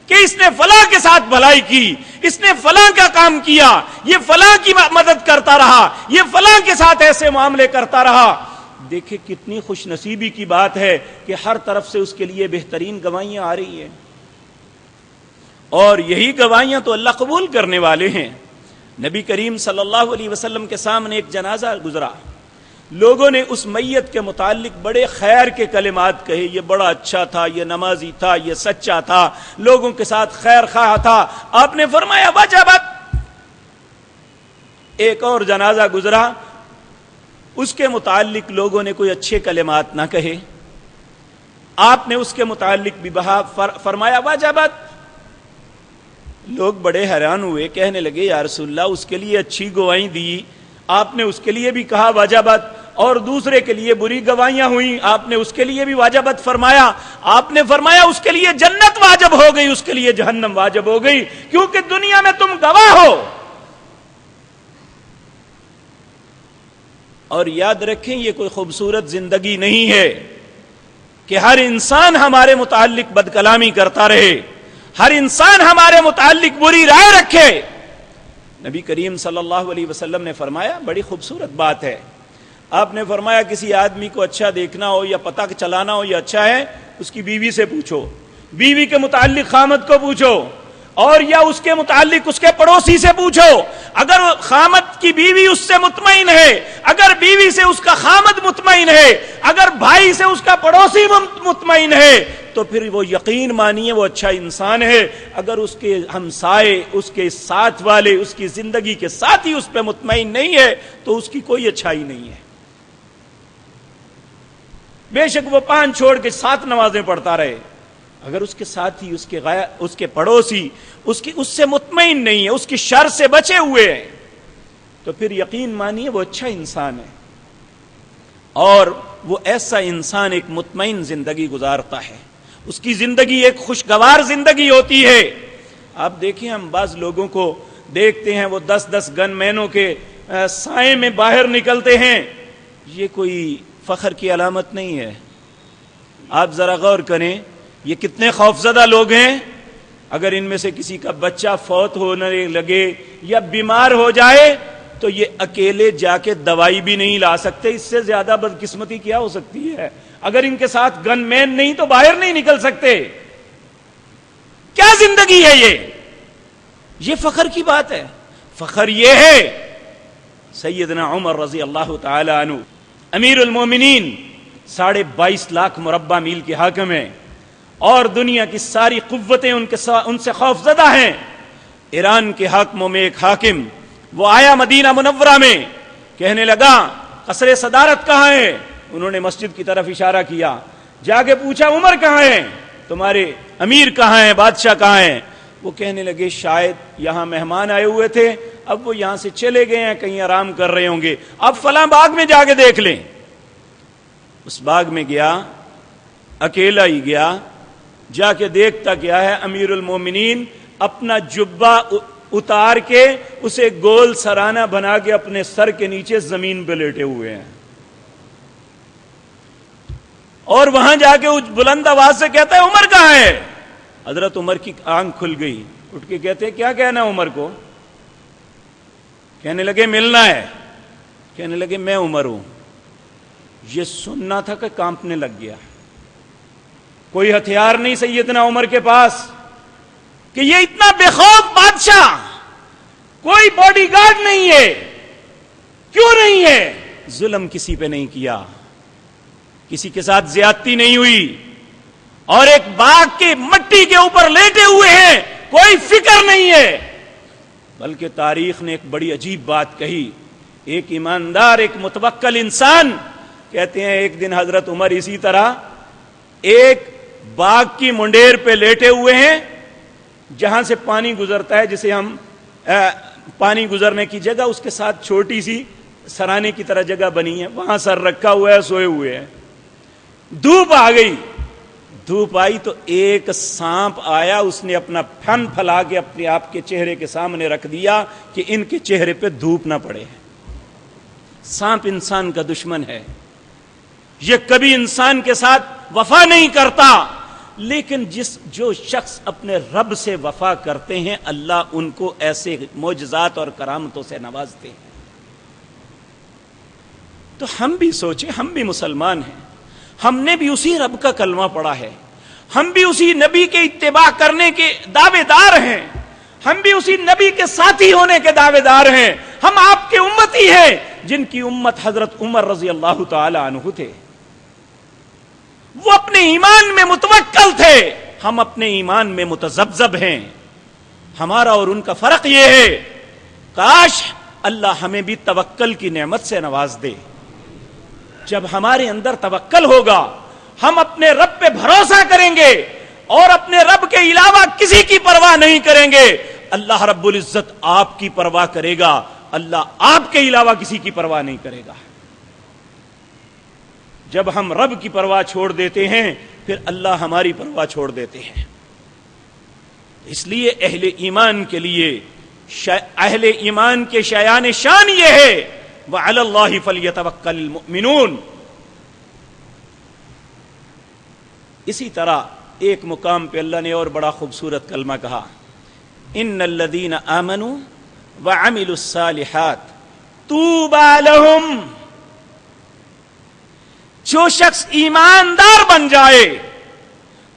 کہ اس نے فلاں کے ساتھ بھلائی کی، اس نے فلاں کا کام کیا، یہ فلاں کی مدد کرتا رہا، یہ فلاں کے ساتھ ایسے معاملے کرتا رہا. اب دیکھیں کتنی خوش نصیبی کی بات ہے کہ ہر طرف سے اس کے لیے بہترین گواہیاں آ رہی ہیں، اور یہی گواہیاں تو اللہ قبول کرنے والے ہیں۔ نبی کریم صلی اللہ علیہ وسلم کے سامنے ایک جنازہ گزرا، لوگوں نے اس میت کے متعلق بڑے خیر کے کلمات کہے، یہ بڑا اچھا تھا، یہ نمازی تھا، یہ سچا تھا، لوگوں کے ساتھ خیر خواہ تھا۔ آپ نے فرمایا وجبت۔ ایک اور جنازہ گزرا، اس کے متعلق لوگوں نے کوئی اچھے کلمات نہ کہے، آپ نے اس کے متعلق بھی فرمایا وجبت۔ لوگ بڑے حیران ہوئے، کہنے لگے یا رسول اللہ اس کے لیے اچھی گواہی دی، آپ نے اس کے لیے بھی کہا وجبت، اور دوسرے کے لیے بری گواہیاں ہوئیں، آپ نے اس کے لیے بھی واجبت فرمایا۔ آپ نے فرمایا اس کے لیے جنت واجب ہو گئی، اس کے لیے جہنم واجب ہو گئی، کیونکہ دنیا میں تم گواہ ہو۔ اور یاد رکھیں یہ کوئی خوبصورت زندگی نہیں ہے کہ ہر انسان ہمارے متعلق بد کلامی کرتا رہے، ہر انسان ہمارے متعلق بری رائے رکھے۔ نبی کریم صلی اللہ علیہ وسلم نے فرمایا بڑی خوبصورت بات ہے، آپ نے فرمایا کسی آدمی کو اچھا دیکھنا ہو یا پتہ چلانا ہو یہ اچھا ہے، اس کی بیوی سے پوچھو، بیوی کے متعلق خامد کو پوچھو، اور یا اس کے متعلق اس کے پڑوسی سے پوچھو۔ اگر خامد کی بیوی اس سے مطمئن ہے، اگر بیوی سے اس کا خامد مطمئن ہے، اگر بھائی سے اس کا پڑوسی مطمئن ہے، تو پھر وہ یقین مانیے وہ اچھا انسان ہے۔ اگر اس کے ہمسائے، اس کے ساتھ والے، اس کی زندگی کے ساتھی اس پہ مطمئن نہیں ہے تو اس کی کوئی اچھائی نہیں ہے، بے شک وہ 5 چھوڑ کے 7 نمازیں پڑھتا رہے، اگر اس کے ساتھی، اس کے پڑوسی اس سے مطمئن نہیں ہے، اس کی شر سے بچے ہوئے ہیں، تو پھر یقین مانیے وہ اچھا انسان ہے، اور وہ ایسا انسان ایک مطمئن زندگی گزارتا ہے، اس کی زندگی ایک خوشگوار زندگی ہوتی ہے۔ آپ دیکھیں ہم بعض لوگوں کو دیکھتے ہیں وہ 10 گن مینوں کے سائے میں باہر نکلتے ہیں، یہ کوئی فخر کی علامت نہیں ہے۔ آپ ذرا غور کریں یہ کتنے خوفزدہ لوگ ہیں، اگر ان میں سے کسی کا بچہ فوت ہونے لگے یا بیمار ہو جائے تو یہ اکیلے جا کے دوائی بھی نہیں لا سکتے، اس سے زیادہ بدقسمتی کیا ہو سکتی ہے؟ اگر ان کے ساتھ گن مین نہیں تو باہر نہیں نکل سکتے۔ کیا زندگی ہے یہ فخر کی بات ہے؟ فخر یہ ہے سیدنا عمر رضی اللہ تعالی عنہ امیر المومنین 22.5 لاکھ مربع میل کے حاکم ہیں، اور دنیا کی ساری قوتیں ان سے خوف زدہ ہیں۔ ایران کے حاکموں میں ایک حاکم وہ آیا مدینہ منورہ میں، کہنے لگا قصر صدارت کہاں ہے؟ انہوں نے مسجد کی طرف اشارہ کیا، جا کے پوچھا عمر کہاں ہے، تمہارے امیر کہاں ہیں، بادشاہ کہاں ہیں؟ وہ کہنے لگے شاید یہاں مہمان آئے ہوئے تھے، اب وہ یہاں سے چلے گئے ہیں، کہیں آرام کر رہے ہوں گے، اب فلاں باغ میں جا کے دیکھ لیں۔ اس باغ میں گیا، اکیلا ہی گیا، جا کے دیکھتا کیا ہے، امیر المومنین اپنا جبہ اتار کے اسے گول سرانہ بنا کے اپنے سر کے نیچے زمین پہ لیٹے ہوئے ہیں، اور وہاں جا کے بلند آواز سے کہتا ہے عمر کہاں ہے؟ حضرت عمر کی آنکھ کھل گئی، اٹھ کے کہتے ہیں کیا کہنا ہے عمر کو؟ کہنے لگے ملنا ہے۔ کہنے لگے میں عمر ہوں۔ یہ سننا تھا کہ کانپنے لگ گیا، کوئی ہتھیار نہیں سیدنا عمر کے پاس کہ یہ اتنا بے خوف بادشاہ، کوئی باڈی گارڈ نہیں ہے، کیوں نہیں ہے؟ ظلم کسی پہ نہیں کیا، کسی کے ساتھ زیادتی نہیں ہوئی، اور ایک باغ کی مٹی کے اوپر لیٹے ہوئے ہیں، کوئی فکر نہیں ہے۔ بلکہ تاریخ نے ایک بڑی عجیب بات کہی، ایک ایماندار، ایک متوکل انسان، کہتے ہیں ایک دن حضرت عمر اسی طرح ایک باغ کی منڈیر پہ لیٹے ہوئے ہیں، جہاں سے پانی گزرتا ہے، جسے ہم پانی گزرنے کی جگہ، اس کے ساتھ چھوٹی سی سرانے کی طرح جگہ بنی ہے، وہاں سر رکھا ہوا ہے، سوئے ہوئے ہیں۔ دھوپ آ گئی، دھوپ آئی تو ایک سانپ آیا، اس نے اپنا پھن پھیلا کے اپنے آپ کے چہرے کے سامنے رکھ دیا کہ ان کے چہرے پہ دھوپ نہ پڑے۔ سانپ انسان کا دشمن ہے، یہ کبھی انسان کے ساتھ وفا نہیں کرتا، لیکن جو شخص اپنے رب سے وفا کرتے ہیں اللہ ان کو ایسے معجزات اور کرامتوں سے نوازتے ہیں۔ تو ہم بھی سوچیں، ہم بھی مسلمان ہیں، ہم نے بھی اسی رب کا کلمہ پڑھا ہے، ہم بھی اسی نبی کے اتباع کرنے کے دعوے دار ہیں، ہم بھی اسی نبی کے ساتھی ہونے کے دعوے دار ہیں، ہم آپ کے امتی ہیں جن کی امت حضرت عمر رضی اللہ تعالی عنہ تھے۔ وہ اپنے ایمان میں متوکل تھے، ہم اپنے ایمان میں متذبذب ہیں۔ ہمارا اور ان کا فرق یہ ہے، کاش اللہ ہمیں بھی توکل کی نعمت سے نواز دے۔ جب ہمارے اندر توکل ہوگا، ہم اپنے رب پہ بھروسہ کریں گے اور اپنے رب کے علاوہ کسی کی پرواہ نہیں کریں گے، اللہ رب العزت آپ کی پرواہ کرے گا، اللہ آپ کے علاوہ کسی کی پرواہ نہیں کرے گا۔ جب ہم رب کی پرواہ چھوڑ دیتے ہیں، پھر اللہ ہماری پرواہ چھوڑ دیتے ہیں۔ اس لیے اہل ایمان کے لیے، اہل ایمان کے شایان شان یہ ہے، وَعَلَى اللَّهِ فَلْيَتَوَكَّلِ الْمُؤْمِنُونَ۔ اسی طرح ایک مقام پہ اللہ نے اور بڑا خوبصورت کلمہ کہا، إِنَّ الَّذِينَ آمَنُوا وَعَمِلُوا الصَّالِحَاتِ طُوبَى لَهُمْ۔ جو شخص ایماندار بن جائے،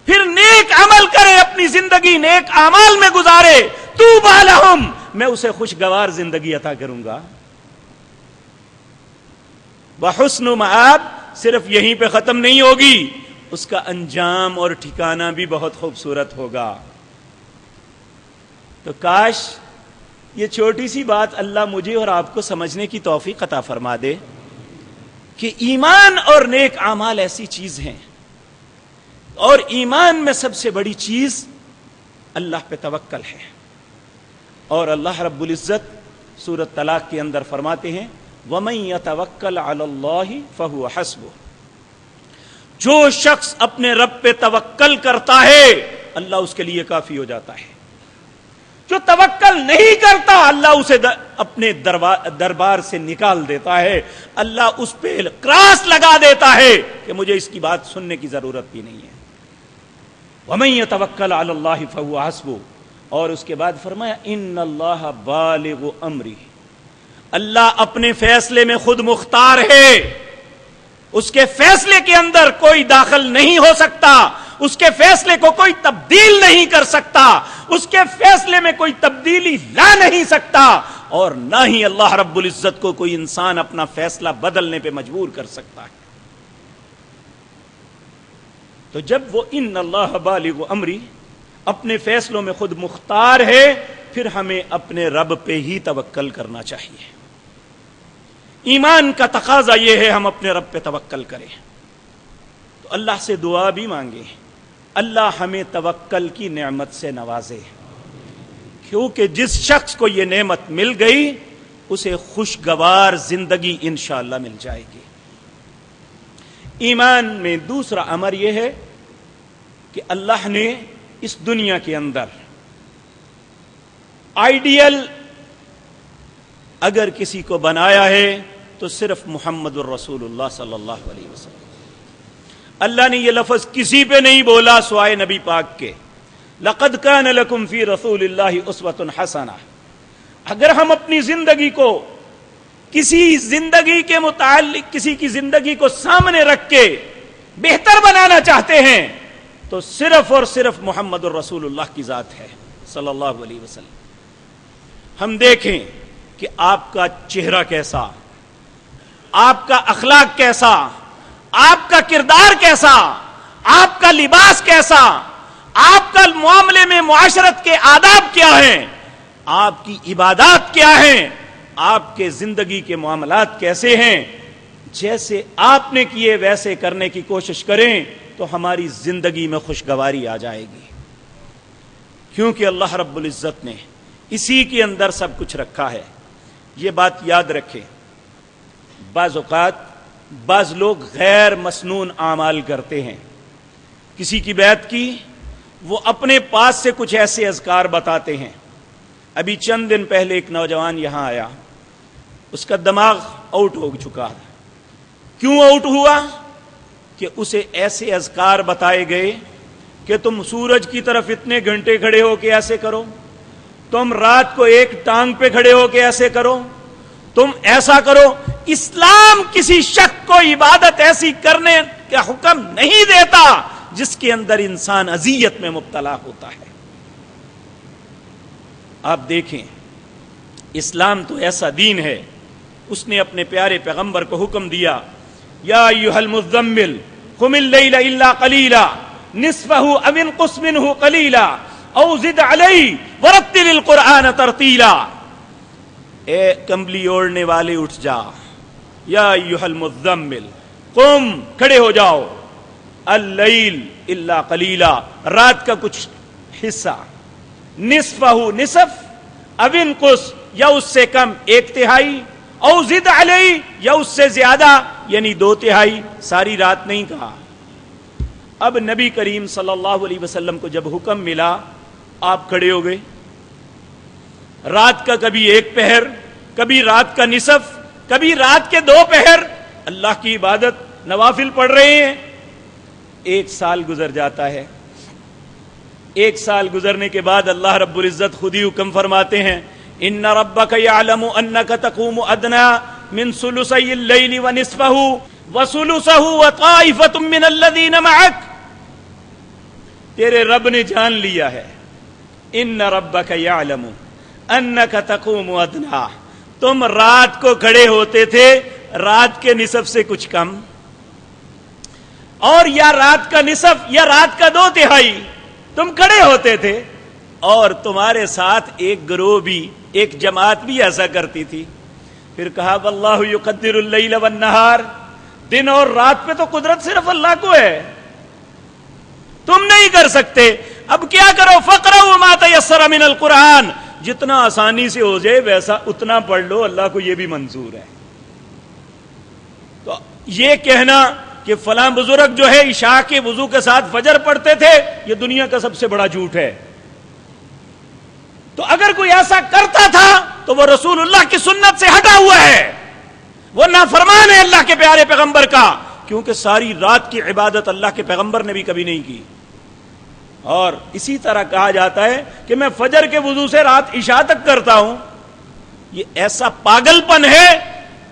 پھر نیک عمل کرے، اپنی زندگی نیک اعمال میں گزارے، طوبیٰ لہم، میں اسے خوشگوار زندگی عطا کروں گا۔ وحسن مآب صرف یہیں پہ ختم نہیں ہوگی، اس کا انجام اور ٹھکانہ بھی بہت خوبصورت ہوگا۔ تو کاش یہ چھوٹی سی بات اللہ مجھے اور آپ کو سمجھنے کی توفیق عطا فرما دے کہ ایمان اور نیک اعمال ایسی چیز ہیں، اور ایمان میں سب سے بڑی چیز اللہ پہ توکل ہے۔ اور اللہ رب العزت سورۃ طلاق کے اندر فرماتے ہیں، وَمَن يَتَوَكَّلْ عَلَى اللَّهِ فَهُوَ حَسْبُهُ۔ جو شخص اپنے رب پہ توکل کرتا ہے، اللہ اس کے لیے کافی ہو جاتا ہے۔ جو توکل نہیں کرتا، اللہ اسے اپنے دربار سے نکال دیتا ہے، اللہ اس پہ کراس لگا دیتا ہے کہ مجھے اس کی بات سننے کی ضرورت بھی نہیں ہے۔ وَمَن يَتَوَكَّلْ عَلَى اللَّهِ فَهُوَ حَسْبُهُ۔ اور اس کے بعد فرمایا، إِنَّ اللَّهَ بَالِغُ أَمْرِهِ۔ اللہ اپنے فیصلے میں خود مختار ہے، اس کے فیصلے کے اندر کوئی داخل نہیں ہو سکتا، اس کے فیصلے کو کوئی تبدیل نہیں کر سکتا، اس کے فیصلے میں کوئی تبدیلی لا نہیں سکتا، اور نہ ہی اللہ رب العزت کو کوئی انسان اپنا فیصلہ بدلنے پہ مجبور کر سکتا ہے۔ تو جب وہ ان اللہ بالغ امری اپنے فیصلوں میں خود مختار ہے، پھر ہمیں اپنے رب پہ ہی توکل کرنا چاہیے۔ ایمان کا تقاضا یہ ہے ہم اپنے رب پہ توکل کریں۔ تو اللہ سے دعا بھی مانگے، اللہ ہمیں توکل کی نعمت سے نوازے، کیونکہ جس شخص کو یہ نعمت مل گئی اسے خوشگوار زندگی انشاءاللہ مل جائے گی۔ ایمان میں دوسرا امر یہ ہے کہ اللہ نے اس دنیا کے اندر آئیڈیل اگر کسی کو بنایا ہے تو صرف محمد الرسول اللہ صلی اللہ علیہ وسلم۔ اللہ نے یہ لفظ کسی پہ نہیں بولا سوائے نبی پاک کے، لقد کان لکم فی رسول اللہ اسوۃ حسنہ۔ اگر ہم اپنی زندگی کو کسی زندگی کے متعلق کسی کی زندگی کو سامنے رکھ کے بہتر بنانا چاہتے ہیں تو صرف اور صرف محمد الرسول اللہ کی ذات ہے صلی اللہ علیہ وسلم۔ ہم دیکھیں کہ آپ کا چہرہ کیسا، آپ کا اخلاق کیسا، آپ کا کردار کیسا، آپ کا لباس کیسا، آپ کا معاملے میں معاشرت کے آداب کیا ہیں، آپ کی عبادات کیا ہیں، آپ کے زندگی کے معاملات کیسے ہیں۔ جیسے آپ نے کیے ویسے کرنے کی کوشش کریں تو ہماری زندگی میں خوشگواری آ جائے گی، کیونکہ اللہ رب العزت نے اسی کے اندر سب کچھ رکھا ہے۔ یہ بات یاد رکھیں، بعض اوقات بعض لوگ غیر مسنون اعمال کرتے ہیں، کسی کی بیعت کی، وہ اپنے پاس سے کچھ ایسے اذکار بتاتے ہیں۔ ابھی چند دن پہلے ایک نوجوان یہاں آیا، اس کا دماغ آؤٹ ہو چکا تھا۔ کیوں آؤٹ ہوا؟ کہ اسے ایسے اذکار بتائے گئے کہ تم سورج کی طرف اتنے گھنٹے کھڑے ہو کے ایسے کرو، تم رات کو ایک ٹانگ پہ کھڑے ہو کے ایسے کرو، تم ایسا کرو، اسلام کسی شخص کو عبادت ایسی کرنے کا حکم نہیں دیتا جس کے اندر انسان اذیت میں مبتلا ہوتا ہے۔ آپ دیکھیں، اسلام تو ایسا دین ہے، اس نے اپنے پیارے پیغمبر کو حکم دیا، یا ایھا المزمل قم اللیل الا قلیلا نصفہ او انقص منہ قلیلا او زد علیہ ورتل القرآن ترتیلا۔ اے کمبلی اوڑھنے والے اٹھ جا، یا ایھا المزمل قم، کھڑے ہو جاؤ، اللیل الا قلیلا، رات کا کچھ حصہ، نصفہ نصف، او انقص یا اس سے کم 1/3، او زد علیہ یا اس سے زیادہ یعنی 2/3، ساری رات نہیں کہا۔ اب نبی کریم صلی اللہ علیہ وسلم کو جب حکم ملا، آپ کھڑے ہو گئے، رات کا کبھی 1 پہر، کبھی رات کا نصف، کبھی رات کے 2 پہر اللہ کی عبادت نوافل پڑھ رہے ہیں۔ 1 سال گزر جاتا ہے، 1 سال گزرنے کے بعد اللہ رب العزت خود ہی حکم فرماتے ہیں، ان ربک یعلم انک تقوم ادنی من ثلثی اللیل ونصفہ وثلثہ وطائفۃ من الذین معک۔ تیرے رب نے جان لیا ہے، ان ربک یعلم انک تقوم ادنی، تم رات کو کھڑے ہوتے تھے رات کے نصف سے کچھ کم، اور یا رات کا نصف یا رات کا 2/3 تم کھڑے ہوتے تھے، اور تمہارے ساتھ ایک گروہ بھی، ایک جماعت بھی ایسا کرتی تھی۔ پھر کہا واللہ یقدر اللیل والنہار، دن اور رات پہ تو قدرت صرف اللہ کو ہے، تم نہیں کر سکتے۔ اب کیا کرو، فقرؤوا ما تیسر من القرآن، جتنا آسانی سے ہو جائے ویسا اتنا پڑھ لو، اللہ کو یہ بھی منظور ہے۔ تو یہ کہنا کہ فلاں بزرگ جو ہے عشاء کے وضو کے ساتھ فجر پڑھتے تھے، یہ دنیا کا سب سے بڑا جھوٹ ہے۔ تو اگر کوئی ایسا کرتا تھا تو وہ رسول اللہ کی سنت سے ہٹا ہوا ہے، وہ نافرمان ہے اللہ کے پیارے پیغمبر کا، کیونکہ ساری رات کی عبادت اللہ کے پیغمبر نے بھی کبھی نہیں کی۔ اور اسی طرح کہا جاتا ہے کہ میں فجر کے وضو سے رات عشاء تک کرتا ہوں، یہ ایسا پاگل پن ہے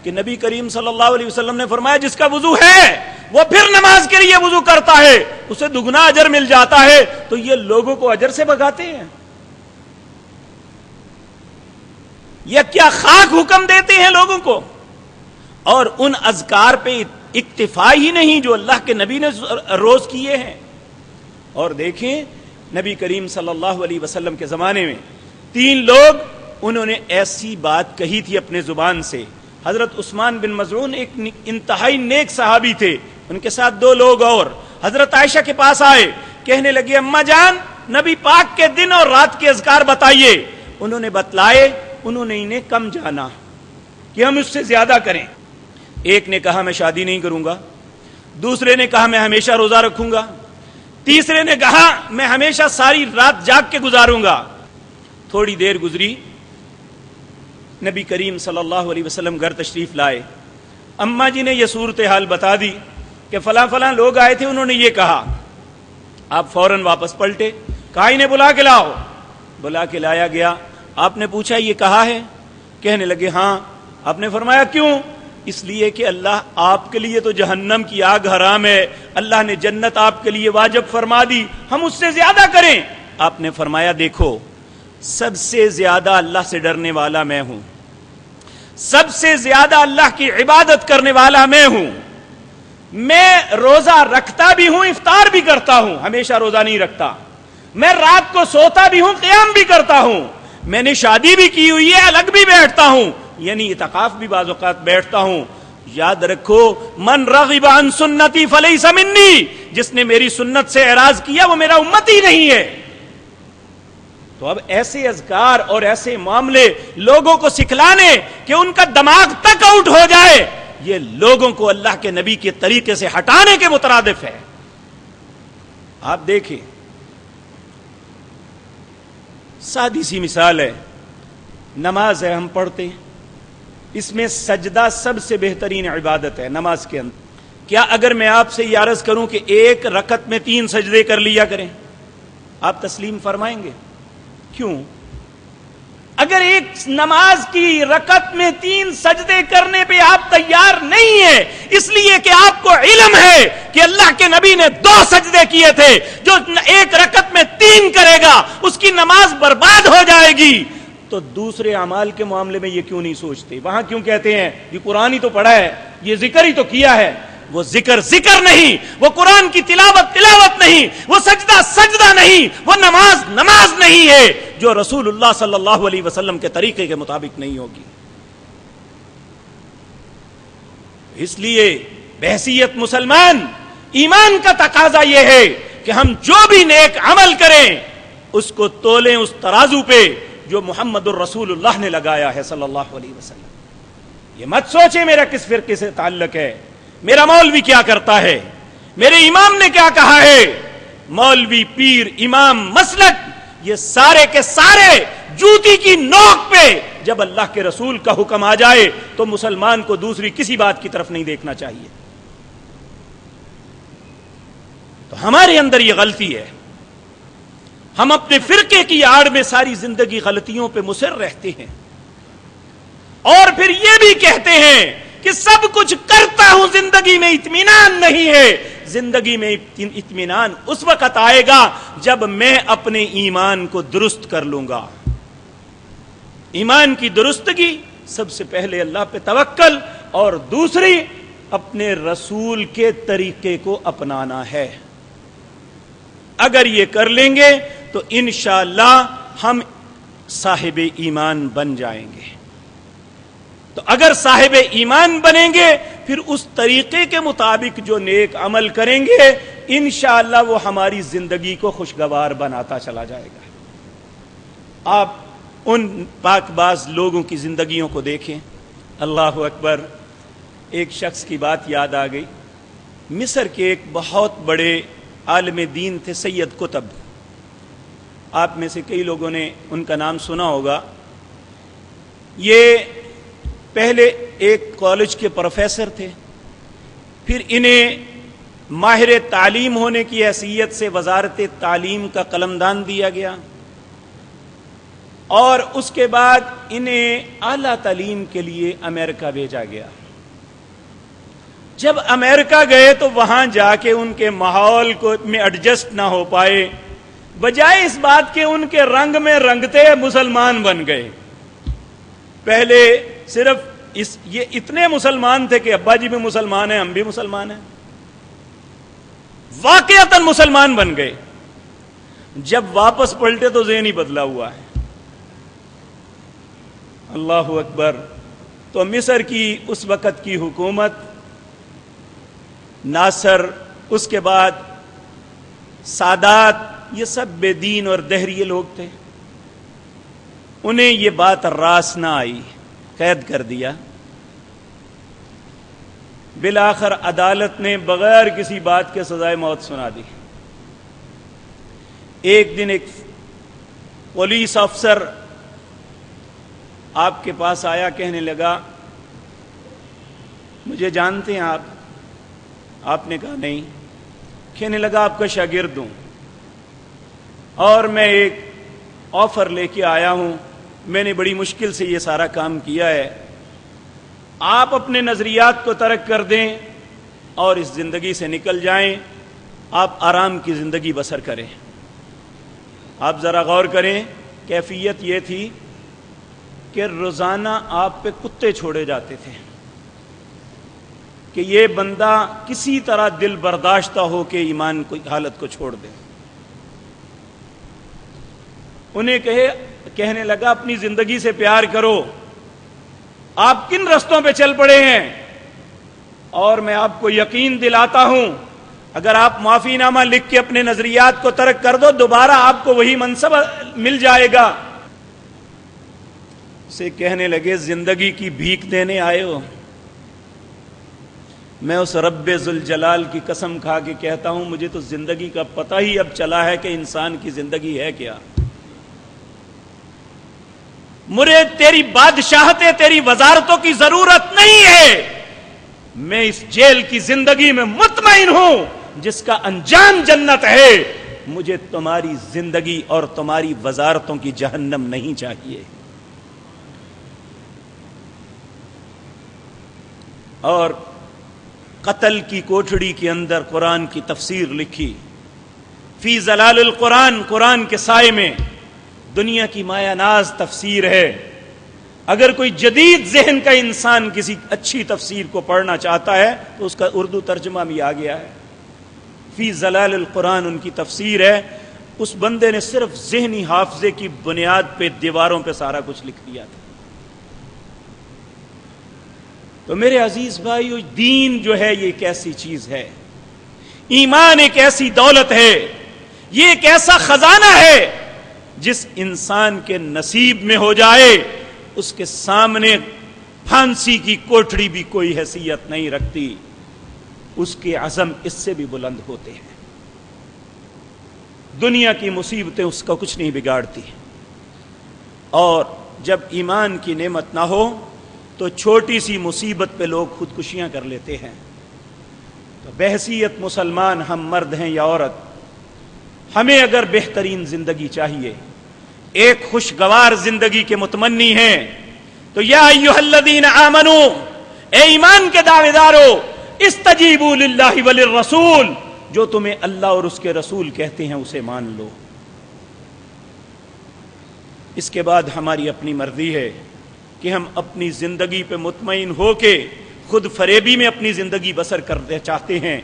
کہ نبی کریم صلی اللہ علیہ وسلم نے فرمایا جس کا وضو ہے وہ پھر نماز کے لیے وضو کرتا ہے، اسے دگنا اجر مل جاتا ہے۔ تو یہ لوگوں کو اجر سے بھگاتے ہیں، یہ کیا خاک حکم دیتے ہیں لوگوں کو؟ اور ان اذکار پہ اکتفا ہی نہیں جو اللہ کے نبی نے روز کیے ہیں۔ اور دیکھیں نبی کریم صلی اللہ علیہ وسلم کے زمانے میں 3 لوگ انہوں نے ایسی بات کہی تھی اپنے زبان سے۔ حضرت عثمان بن مظعون ایک انتہائی نیک صحابی تھے، ان کے ساتھ 2 لوگ اور حضرت عائشہ کے پاس آئے، کہنے لگے اماں جان نبی پاک کے دن اور رات کے اذکار بتائیے۔ انہوں نے بتلائے، انہوں نے انہیں کم جانا کہ ہم اس سے زیادہ کریں۔ ایک نے کہا میں شادی نہیں کروں گا، دوسرے نے کہا میں ہمیشہ روزہ رکھوں گا، تیسرے نے کہا میں ہمیشہ ساری رات جاگ کے گزاروں گا۔ تھوڑی دیر گزری، نبی کریم صلی اللہ علیہ وسلم گھر تشریف لائے، اماں جی نے یہ صورتحال بتا دی کہ فلاں فلاں لوگ آئے تھے، انہوں نے یہ کہا۔ آپ فوراً واپس پلٹے، کہا انہیں بلا کے لاؤ۔ بلا کے لایا گیا، آپ نے پوچھا یہ کہا ہے؟ کہنے لگے ہاں۔ آپ نے فرمایا کیوں؟ اس لیے کہ اللہ آپ کے لیے تو جہنم کی آگ حرام ہے، اللہ نے جنت آپ کے لیے واجب فرما دی، ہم اس سے زیادہ کریں۔ آپ نے فرمایا دیکھو سب سے زیادہ اللہ سے ڈرنے والا میں ہوں، سب سے زیادہ اللہ کی عبادت کرنے والا میں ہوں، میں روزہ رکھتا بھی ہوں، افطار بھی کرتا ہوں، ہمیشہ روزہ نہیں رکھتا، میں رات کو سوتا بھی ہوں، قیام بھی کرتا ہوں، میں نے شادی بھی کی ہوئی ہے، الگ بھی بیٹھتا ہوں، یعنی اعتکاف بھی بعض اوقات بیٹھتا ہوں۔ یاد رکھو من رغب عن سنتی فلیس منی، جس نے میری سنت سے اعراض کیا وہ میرا امتی نہیں ہے۔ تو اب ایسے اذکار اور ایسے معاملے لوگوں کو سکھلانے کہ ان کا دماغ تک آؤٹ ہو جائے، یہ لوگوں کو اللہ کے نبی کے طریقے سے ہٹانے کے مترادف ہے۔ آپ دیکھیں سادی سی مثال ہے، نماز ہے ہم پڑھتے ہیں، اس میں سجدہ سب سے بہترین عبادت ہے نماز کے اندر۔ کیا اگر میں آپ سے یہ عرض کروں کہ 1 رکعت میں 3 سجدے کر لیا کریں، آپ تسلیم فرمائیں گے؟ کیوں؟ اگر ایک نماز کی رکعت میں 3 سجدے کرنے پہ آپ آپ تیار نہیں ہیں، اس لیے کہ آپ کو علم ہے کہ اللہ کے نبی نے 2 سجدے کیے تھے، جو ایک رکعت میں 3 کرے گا اس کی نماز برباد ہو جائے گی، تو دوسرے اعمال کے معاملے میں یہ کیوں نہیں سوچتے؟ وہاں کیوں کہتے ہیں یہ قرآن ہی تو پڑھا ہے، یہ ذکر ہی تو کیا ہے؟ وہ ذکر ذکر نہیں، وہ قرآن کی تلاوت تلاوت نہیں، وہ سجدہ سجدہ نہیں، وہ نماز نماز نہیں ہے جو رسول اللہ صلی اللہ علیہ وسلم کے طریقے کے مطابق نہیں ہوگی۔ اس لیے بحیثیت مسلمان ایمان کا تقاضا یہ ہے کہ ہم جو بھی نیک عمل کریں اس کو تولیں اس ترازو پہ جو محمد الرسول اللہ نے لگایا ہے صلی اللہ علیہ وسلم۔ یہ مت سوچیں میرا کس فرقے سے تعلق ہے، میرا مولوی کیا کرتا ہے، میرے امام نے کیا کہا ہے۔ مولوی، پیر، امام، مسلک، یہ سارے کے سارے جوتی کی نوک پہ جب اللہ کے رسول کا حکم آ جائے تو مسلمان کو دوسری کسی بات کی طرف نہیں دیکھنا چاہیے۔ تو ہمارے اندر یہ غلطی ہے، ہم اپنے فرقے کی آڑ میں ساری زندگی غلطیوں پہ مصر رہتے ہیں، اور پھر یہ بھی کہتے ہیں کہ سب کچھ کرتا ہوں زندگی میں اطمینان نہیں ہے۔ زندگی میں اطمینان اس وقت آئے گا جب میں اپنے ایمان کو درست کر لوں گا۔ ایمان کی درستگی سب سے پہلے اللہ پہ توکل، اور دوسری اپنے رسول کے طریقے کو اپنانا ہے۔ اگر یہ کر لیں گے تو انشاءاللہ ہم صاحب ایمان بن جائیں گے۔ تو اگر صاحب ایمان بنیں گے پھر اس طریقے کے مطابق جو نیک عمل کریں گے انشاءاللہ وہ ہماری زندگی کو خوشگوار بناتا چلا جائے گا۔ آپ ان پاک باز لوگوں کی زندگیوں کو دیکھیں، اللہ اکبر۔ ایک شخص کی بات یاد آ گئی، مصر کے ایک بہت بڑے عالم دین تھے سید قطب، آپ میں سے کئی لوگوں نے ان کا نام سنا ہوگا۔ یہ پہلے ایک کالج کے پروفیسر تھے، پھر انہیں ماہر تعلیم ہونے کی حیثیت سے وزارت تعلیم کا قلمدان دیا گیا، اور اس کے بعد انہیں اعلیٰ تعلیم کے لیے امریکہ بھیجا گیا۔ جب امریکہ گئے تو وہاں جا کے ان کے ماحول کو میں ایڈجسٹ نہ ہو پائے، بجائے اس بات کے ان کے رنگ میں رنگتے مسلمان بن گئے۔ پہلے صرف یہ اتنے مسلمان تھے کہ ابا جی بھی مسلمان ہیں، ہم بھی مسلمان ہیں، واقعتاً مسلمان بن گئے۔ جب واپس پلٹے تو ذہن ہی بدلا ہوا ہے۔ اللہ اکبر۔ تو مصر کی اس وقت کی حکومت، ناصر، اس کے بعد سادات، یہ سب بے دین اور دہریے لوگ تھے۔ انہیں یہ بات راس نہ آئی، قید کر دیا۔ بالآخر عدالت نے بغیر کسی بات کے سزائے موت سنا دی۔ ایک دن ایک پولیس افسر آپ کے پاس آیا، کہنے لگا مجھے جانتے ہیں آپ نے کہا نہیں۔ کہنے لگا آپ کا شاگرد ہوں اور میں ایک آفر لے کے آیا ہوں، میں نے بڑی مشکل سے یہ سارا کام کیا ہے، آپ اپنے نظریات کو ترک کر دیں اور اس زندگی سے نکل جائیں، آپ آرام کی زندگی بسر کریں۔ آپ ذرا غور کریں، کیفیت یہ تھی کہ روزانہ آپ پہ کتے چھوڑے جاتے تھے کہ یہ بندہ کسی طرح دل برداشتہ ہو کے ایمان کی حالت کو چھوڑ دے۔ انہیں کہنے لگا اپنی زندگی سے پیار کرو، آپ کن رستوں پہ چل پڑے ہیں، اور میں آپ کو یقین دلاتا ہوں اگر آپ معافی نامہ لکھ کے اپنے نظریات کو ترک کر دو، دوبارہ آپ کو وہی منصب مل جائے گا۔ سے کہنے لگے زندگی کی بھیک دینے آئے ہو؟ میں اس رب ذوالجلال کی قسم کھا کے کہتا ہوں مجھے تو زندگی کا پتہ ہی اب چلا ہے کہ انسان کی زندگی ہے کیا۔ مجھے تیری بادشاہتیں، تیری وزارتوں کی ضرورت نہیں ہے، میں اس جیل کی زندگی میں مطمئن ہوں جس کا انجام جنت ہے۔ مجھے تمہاری زندگی اور تمہاری وزارتوں کی جہنم نہیں چاہیے۔ اور قتل کی کوٹھڑی کے اندر قرآن کی تفسیر لکھی، فی ظلال القرآن، قرآن کے سائے میں، دنیا کی مایا ناز تفسیر ہے۔ اگر کوئی جدید ذہن کا انسان کسی اچھی تفسیر کو پڑھنا چاہتا ہے تو اس کا اردو ترجمہ بھی آ گیا ہے، فی ظلال القرآن ان کی تفسیر ہے۔ اس بندے نے صرف ذہنی حافظے کی بنیاد پہ دیواروں پہ سارا کچھ لکھ دیا تھا۔ تو میرے عزیز بھائیو، دین جو ہے یہ ایک ایسی چیز ہے، ایمان ایک ایسی دولت ہے، یہ ایک ایسا خزانہ ہے جس انسان کے نصیب میں ہو جائے اس کے سامنے پھانسی کی کوٹھڑی بھی کوئی حیثیت نہیں رکھتی، اس کے عزم اس سے بھی بلند ہوتے ہیں۔ دنیا کی مصیبتیں اس کا کچھ نہیں بگاڑتی، اور جب ایمان کی نعمت نہ ہو تو چھوٹی سی مصیبت پہ لوگ خودکشیاں کر لیتے ہیں۔ تو بحیثیت مسلمان، ہم مرد ہیں یا عورت، ہمیں اگر بہترین زندگی چاہیے، ایک خوشگوار زندگی کے متمنی ہیں، تو یا ایھا الذین آمنو، اے ایمان کے دعوے دارو، استجیبوا للہ وللرسول، جو تمہیں اللہ اور اس کے رسول کہتے ہیں اسے مان لو۔ اس کے بعد ہماری اپنی مرضی ہے کہ ہم اپنی زندگی پہ مطمئن ہو کے خود فریبی میں اپنی زندگی بسر کرنا چاہتے ہیں،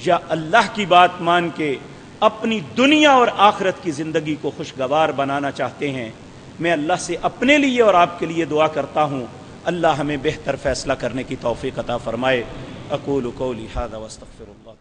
یا اللہ کی بات مان کے اپنی دنیا اور آخرت کی زندگی کو خوشگوار بنانا چاہتے ہیں۔ میں اللہ سے اپنے لیے اور آپ کے لیے دعا کرتا ہوں، اللہ ہمیں بہتر فیصلہ کرنے کی توفیق عطا فرمائے۔ اقول قولی ھذا واستغفر اللہ۔